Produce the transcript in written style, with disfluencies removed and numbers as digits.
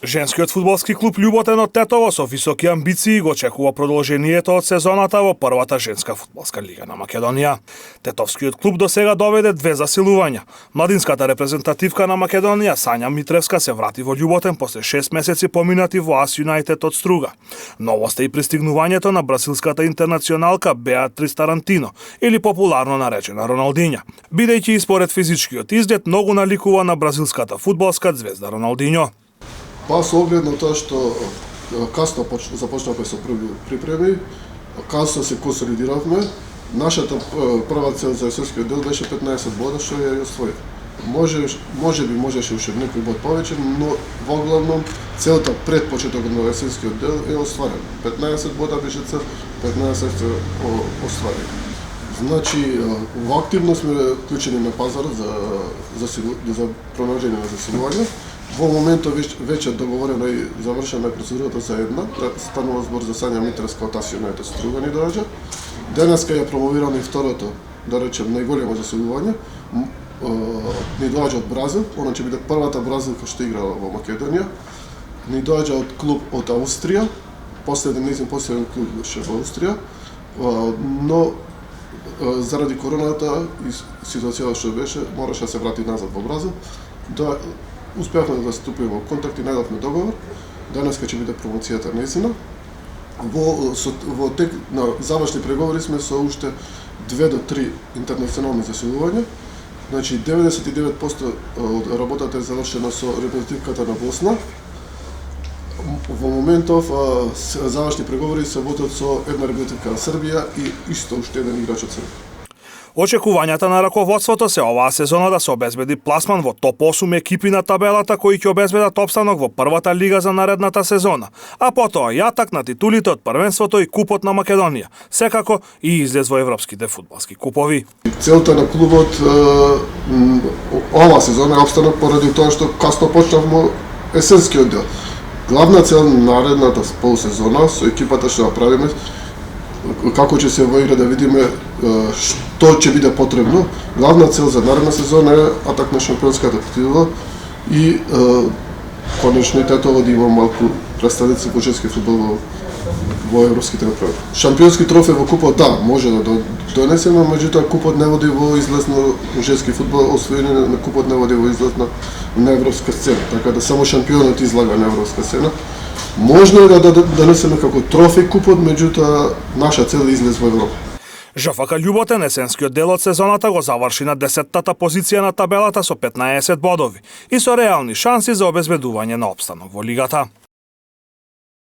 Женскиот фудбалски клуб Љуботен од Тетово со високи амбиции го очекува продолжението од сезоната во првата женска фудбалска лига на Македонија. Тетовскиот клуб досега доведе 2 засилувања. Младинската репрезентативка на Македонија Сања Митревска се врати во Љуботен после 6 месеци поминати во АС Юнајтед од Струга. Новост е и пристигнувањето на бразилската интернационалка Беатрис Тарантино, или популарно наречена Роналдиња, бидејќи и според физичкиот изглед многу наликува на бразилската фудбалска звезда Роналдињо. Па со оглед на тоа што касно започнавме со први припреми, касно се консолидиравме, нашата прва цел за есенскиот дел беше 15 бода, што ја оствои. Можеше уште некој бод повеќе, но во главном целта пред почетокот на есенскиот дел е остварена. 15 бода беше цел, 15 се оствари. Значи, во активно сме вклучени на пазарот за пронаѓање на засилување. Во моментот веќе договорена и завршена процедурата за една, станува збор за Сања Митревска од АС Юнајтед Струга ни доаѓа. Денеска ја промовираме и второто, да речем, најголемо засилување. Ни доаѓа од Бразил, она ќе биде првата бразилка што играла во Македонија. Ни доаѓа од клуб од Австрија, последен клуб беше во Австрија, но заради короната и ситуацијата што беше, мораше да се врати назад во Бразил. Успеавме да ступиме во контакт и најдовме договор. Денеска ќе биде промоцијата нејзина. Во тек на завршни преговори сме со уште 2 до 3 интернационални засилувања. Значи 99% од работата е завршена со репрезентативката на Босна. Во моментов завршни преговори се водат со една репрезентативка на Србија и исто уште еден играч од Србија. Очекувањата на раководството се оваа сезона да се обезбеди пласман во топ 8 екипи на табелата кои ќе обезбедат опстанок во првата лига за наредната сезона, а потоа јатак на титулите од првенството и купот на Македонија, секако и излез во европските фудбалски купови. Целта на клубот оваа сезона е опстанок поради тоа што касно почнавме есенскиот дел. Главна цел на наредната полусезона со екипата што ја правиме, како ќе се воигра да видиме што ќе биде потребно. Главна цел за наредна сезона е атак на шампионската титула и конечно и Тетово да има малку представници по женски фудбал во европските направи. Шампионски трофеј во купот, да, може да донесеме, меѓутоа купот не води во излезно женски фудбал, освојување на купот не води во излезна на европска сцена, така да само шампионот излага на европска сцена. Можно е да донесеме како трофеј купот, меѓутоа наша цел е излез во Европа. ЖФК Љуботен есенскиот дел од сезоната го заврши на 10-тата позиција на табелата со 15 бодови и со реални шанси за обезбедување на опстанок во лигата.